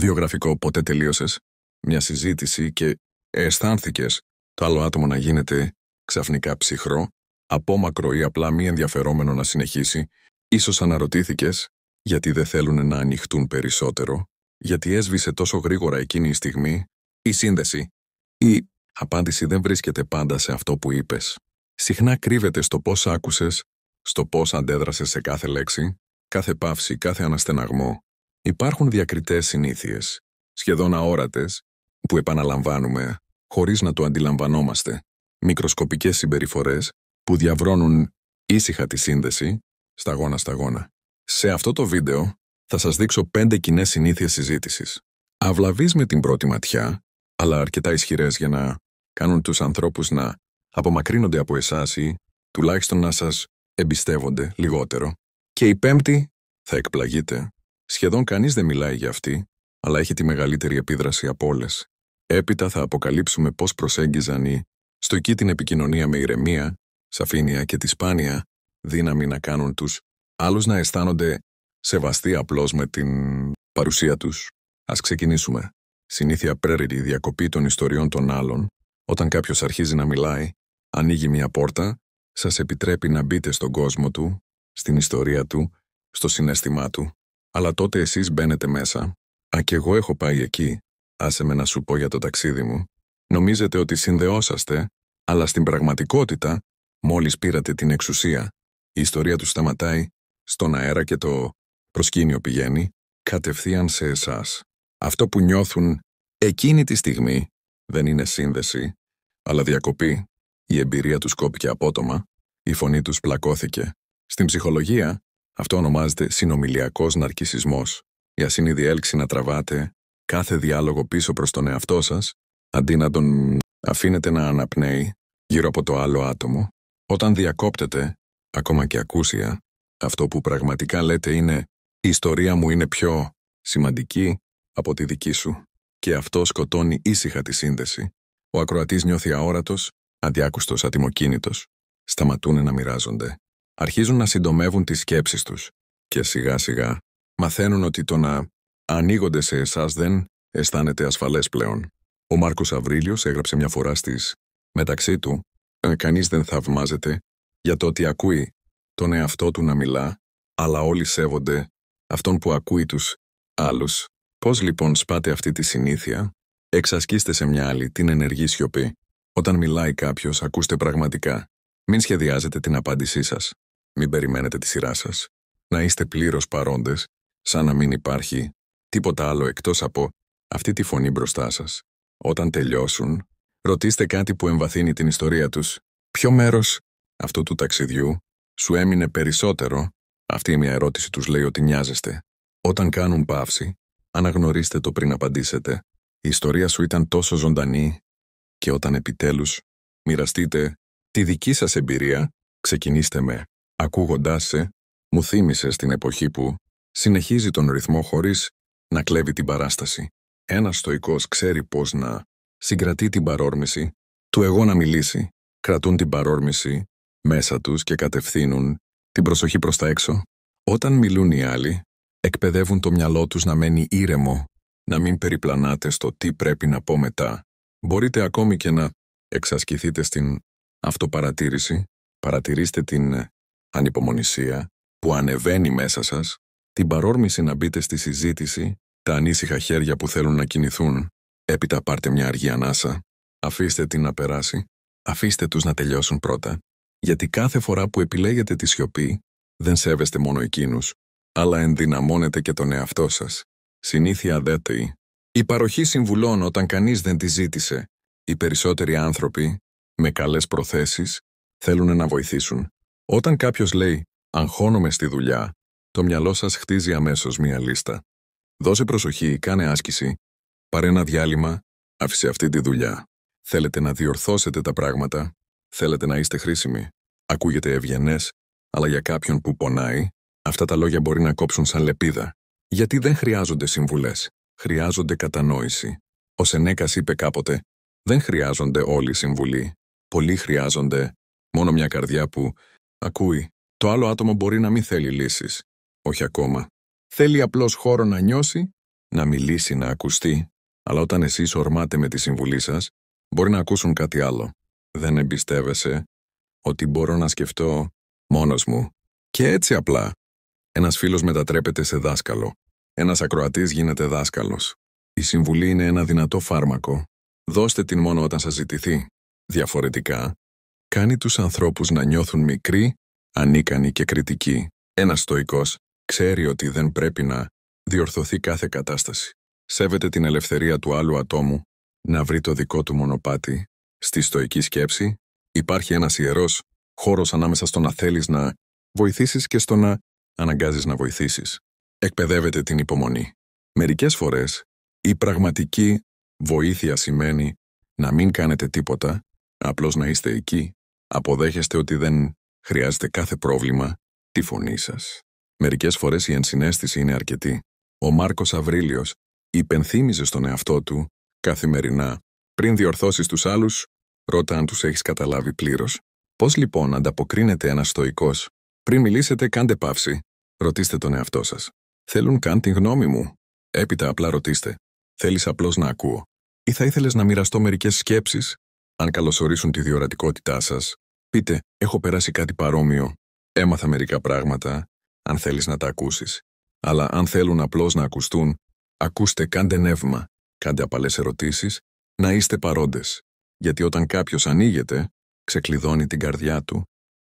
Βιογραφικό, πότε τελείωσες μια συζήτηση και αισθάνθηκες το άλλο άτομο να γίνεται ξαφνικά ψυχρό, απόμακρο ή απλά μη ενδιαφερόμενο να συνεχίσει. Ίσως αναρωτήθηκες γιατί δεν θέλουν να ανοιχτούν περισσότερο, γιατί έσβησε τόσο γρήγορα εκείνη η στιγμή η σύνδεση. Η απάντηση δεν βρίσκεται πάντα σε αυτό που είπες. Συχνά κρύβεται στο πώς άκουσες, στο πώς αντέδρασες σε κάθε λέξη, κάθε παύση, κάθε αναστεναγμό. Υπάρχουν διακριτές συνήθειες, σχεδόν αόρατες, που επαναλαμβάνουμε χωρίς να το αντιλαμβανόμαστε. Μικροσκοπικές συμπεριφορές που διαβρώνουν ήσυχα τη σύνδεση, σταγόνα-σταγόνα. Σε αυτό το βίντεο θα σας δείξω 5 κοινές συνήθειες συζήτησης. Αυλαβείς με την πρώτη ματιά, αλλά αρκετά ισχυρές για να κάνουν τους ανθρώπους να απομακρύνονται από εσάς ή τουλάχιστον να σας εμπιστεύονται λιγότερο. Και η πέμπτη θα εκπλαγείτε. Σχεδόν κανείς δεν μιλάει για αυτή, αλλά έχει τη μεγαλύτερη επίδραση από όλες. Έπειτα θα αποκαλύψουμε πώς προσέγγιζαν οι στοικοί την επικοινωνία με ηρεμία, σαφήνεια και τη σπάνια δύναμη να κάνουν τους άλλους να αισθάνονται σεβαστοί απλώς με την παρουσία τους. Ας ξεκινήσουμε. Συνήθεια πρέρηρη διακοπή των ιστοριών των άλλων. Όταν κάποιος αρχίζει να μιλάει, ανοίγει μια πόρτα, σας επιτρέπει να μπείτε στον κόσμο του, στην ιστορία του, στο συναίσθημά του. Αλλά τότε εσείς μπαίνετε μέσα. Κι εγώ έχω πάει εκεί. Άσε με να σου πω για το ταξίδι μου. Νομίζετε ότι συνδεώσαστε, αλλά στην πραγματικότητα, μόλις πήρατε την εξουσία, η ιστορία του σταματάει στον αέρα και το προσκήνιο πηγαίνει κατευθείαν σε εσάς. Αυτό που νιώθουν εκείνη τη στιγμή δεν είναι σύνδεση, αλλά διακοπή. Η εμπειρία τους κόπηκε απότομα, η φωνή τους πλακώθηκε. Στην ψυχολογία, αυτό ονομάζεται συνομιλιακός ναρκισσισμός. Η ασύνειδη έλξη να τραβάτε κάθε διάλογο πίσω προς τον εαυτό σας, αντί να τον αφήνετε να αναπνέει γύρω από το άλλο άτομο. Όταν διακόπτετε, ακόμα και ακούσια, αυτό που πραγματικά λέτε είναι «Η ιστορία μου είναι πιο σημαντική από τη δική σου». Και αυτό σκοτώνει ήσυχα τη σύνδεση. Ο ακροατής νιώθει αόρατος, αδιάκουστος, ατιμοκίνητος. Σταματούν να μοιράζονται. Αρχίζουν να συντομεύουν τις σκέψεις τους. Και σιγά σιγά μαθαίνουν ότι το να ανοίγονται σε εσάς δεν αισθάνεται ασφαλές πλέον. Ο Μάρκος Αβρίλιος έγραψε μια φορά στις μεταξύ του «Κανείς δεν θαυμάζεται για το ότι ακούει τον εαυτό του να μιλά, αλλά όλοι σέβονται αυτόν που ακούει τους άλλους». Πώς λοιπόν σπάτε αυτή τη συνήθεια? Εξασκήστε σε μια άλλη την ενεργή σιωπή. Όταν μιλάει κάποιος, ακούστε πραγματικά. Μην σχεδιάζετε την απάντησή σας. Μην περιμένετε τη σειρά σας. Να είστε πλήρως παρόντες, σαν να μην υπάρχει τίποτα άλλο εκτός από αυτή τη φωνή μπροστά σας. Όταν τελειώσουν, ρωτήστε κάτι που εμβαθύνει την ιστορία τους. Ποιο μέρος αυτού του ταξιδιού σου έμεινε περισσότερο? Αυτή η μια ερώτηση τους λέει ότι νοιάζεστε. Όταν κάνουν παύση, αναγνωρίστε το πριν απαντήσετε. Η ιστορία σου ήταν τόσο ζωντανή και όταν επιτέλους μοιραστείτε τη δική σας εμπειρία, ξεκινήστε με «Ακούγοντάς σε, μου θύμισες την εποχή που συνεχίζει τον ρυθμό χωρίς να κλέβει την παράσταση». Ένας στοικός ξέρει πώς να συγκρατεί την παρόρμηση του εγώ να μιλήσει. Κρατούν την παρόρμηση μέσα τους και κατευθύνουν την προσοχή προς τα έξω. Όταν μιλούν οι άλλοι, εκπαιδεύουν το μυαλό τους να μένει ήρεμο, να μην περιπλανάτε στο τι πρέπει να πω μετά. Μπορείτε ακόμη και να εξασκηθείτε στην αυτοπαρατήρηση. Παρατηρήστε την ανυπομονησία που ανεβαίνει μέσα σας, την παρόρμηση να μπείτε στη συζήτηση, τα ανήσυχα χέρια που θέλουν να κινηθούν. Έπειτα πάρτε μια αργή ανάσα. Αφήστε την να περάσει. Αφήστε τους να τελειώσουν πρώτα. Γιατί κάθε φορά που επιλέγετε τη σιωπή, δεν σέβεστε μόνο εκείνους, αλλά ενδυναμώνετε και τον εαυτό σας. Συνήθεια δέτη. Η παροχή συμβουλών όταν κανείς δεν τη ζήτησε. Οι περισσότεροι άνθρωποι, με καλές προθέσεις, θέλουν να βοηθήσουν. Όταν κάποιος λέει «αγχώνομαι στη δουλειά», το μυαλό σας χτίζει αμέσως μία λίστα. Δώσε προσοχή, κάνε άσκηση, πάρε ένα διάλειμμα, άφησε αυτή τη δουλειά. Θέλετε να διορθώσετε τα πράγματα, θέλετε να είστε χρήσιμοι. Ακούγεται ευγενές, αλλά για κάποιον που πονάει, αυτά τα λόγια μπορεί να κόψουν σαν λεπίδα. Γιατί δεν χρειάζονται συμβουλές, χρειάζονται κατανόηση. Ο Σενέκας είπε κάποτε, δεν χρειάζονται όλοι συμβουλή. Πολλοί χρειάζονται μόνο μια καρδιά που ακούει. Το άλλο άτομο μπορεί να μην θέλει λύσεις. Όχι ακόμα. Θέλει απλώς χώρο να νιώσει να μιλήσει, να ακουστεί, αλλά όταν εσείς ορμάτε με τη συμβουλή σας, μπορεί να ακούσουν κάτι άλλο. Δεν εμπιστεύεσαι ότι μπορώ να σκεφτώ μόνος μου. Και έτσι απλά. Ένας φίλος μετατρέπεται σε δάσκαλο. Ένας ακροατής γίνεται δάσκαλος. Η συμβουλή είναι ένα δυνατό φάρμακο. Δώστε την μόνο όταν σας ζητηθεί. Διαφορετικά, κάνει τους ανθρώπους να νιώθουν μικροί, ανίκανοι και κριτικοί. Ένας στοικός ξέρει ότι δεν πρέπει να διορθωθεί κάθε κατάσταση. Σέβεται την ελευθερία του άλλου ατόμου να βρει το δικό του μονοπάτι. Στη στοική σκέψη υπάρχει ένας ιερός χώρος ανάμεσα στο να θέλεις να βοηθήσεις και στο να αναγκάζεις να βοηθήσεις. Εκπαιδεύεται την υπομονή. Μερικές φορές η πραγματική βοήθεια σημαίνει να μην κάνετε τίποτα, απλώς να είστε εκεί. Αποδέχεστε ότι δεν χρειάζεται κάθε πρόβλημα τη φωνή σας. Μερικές φορές η ενσυναίσθηση είναι αρκετή. Ο Μάρκος Αβρίλιος υπενθύμιζε στον εαυτό του καθημερινά. Πριν διορθώσεις τους άλλους, ρώτα αν τους έχεις καταλάβει πλήρως. Πώς λοιπόν ανταποκρίνεται ένας στοικός? Πριν μιλήσετε, κάντε παύση. Ρωτήστε τον εαυτό σας. Θέλουν καν την γνώμη μου? Έπειτα απλά ρωτήστε. Θέλεις απλώς να ακούω? Ή θα ήθελες να μοιραστώ μερικές σκέψεις? Αν καλωσορίσουν τη διορατικότητά σας, πείτε, έχω περάσει κάτι παρόμοιο. Έμαθα μερικά πράγματα, αν θέλεις να τα ακούσεις. Αλλά αν θέλουν απλώς να ακουστούν, ακούστε, κάντε νεύμα, κάντε απαλές ερωτήσεις, να είστε παρόντες. Γιατί όταν κάποιος ανοίγεται, ξεκλειδώνει την καρδιά του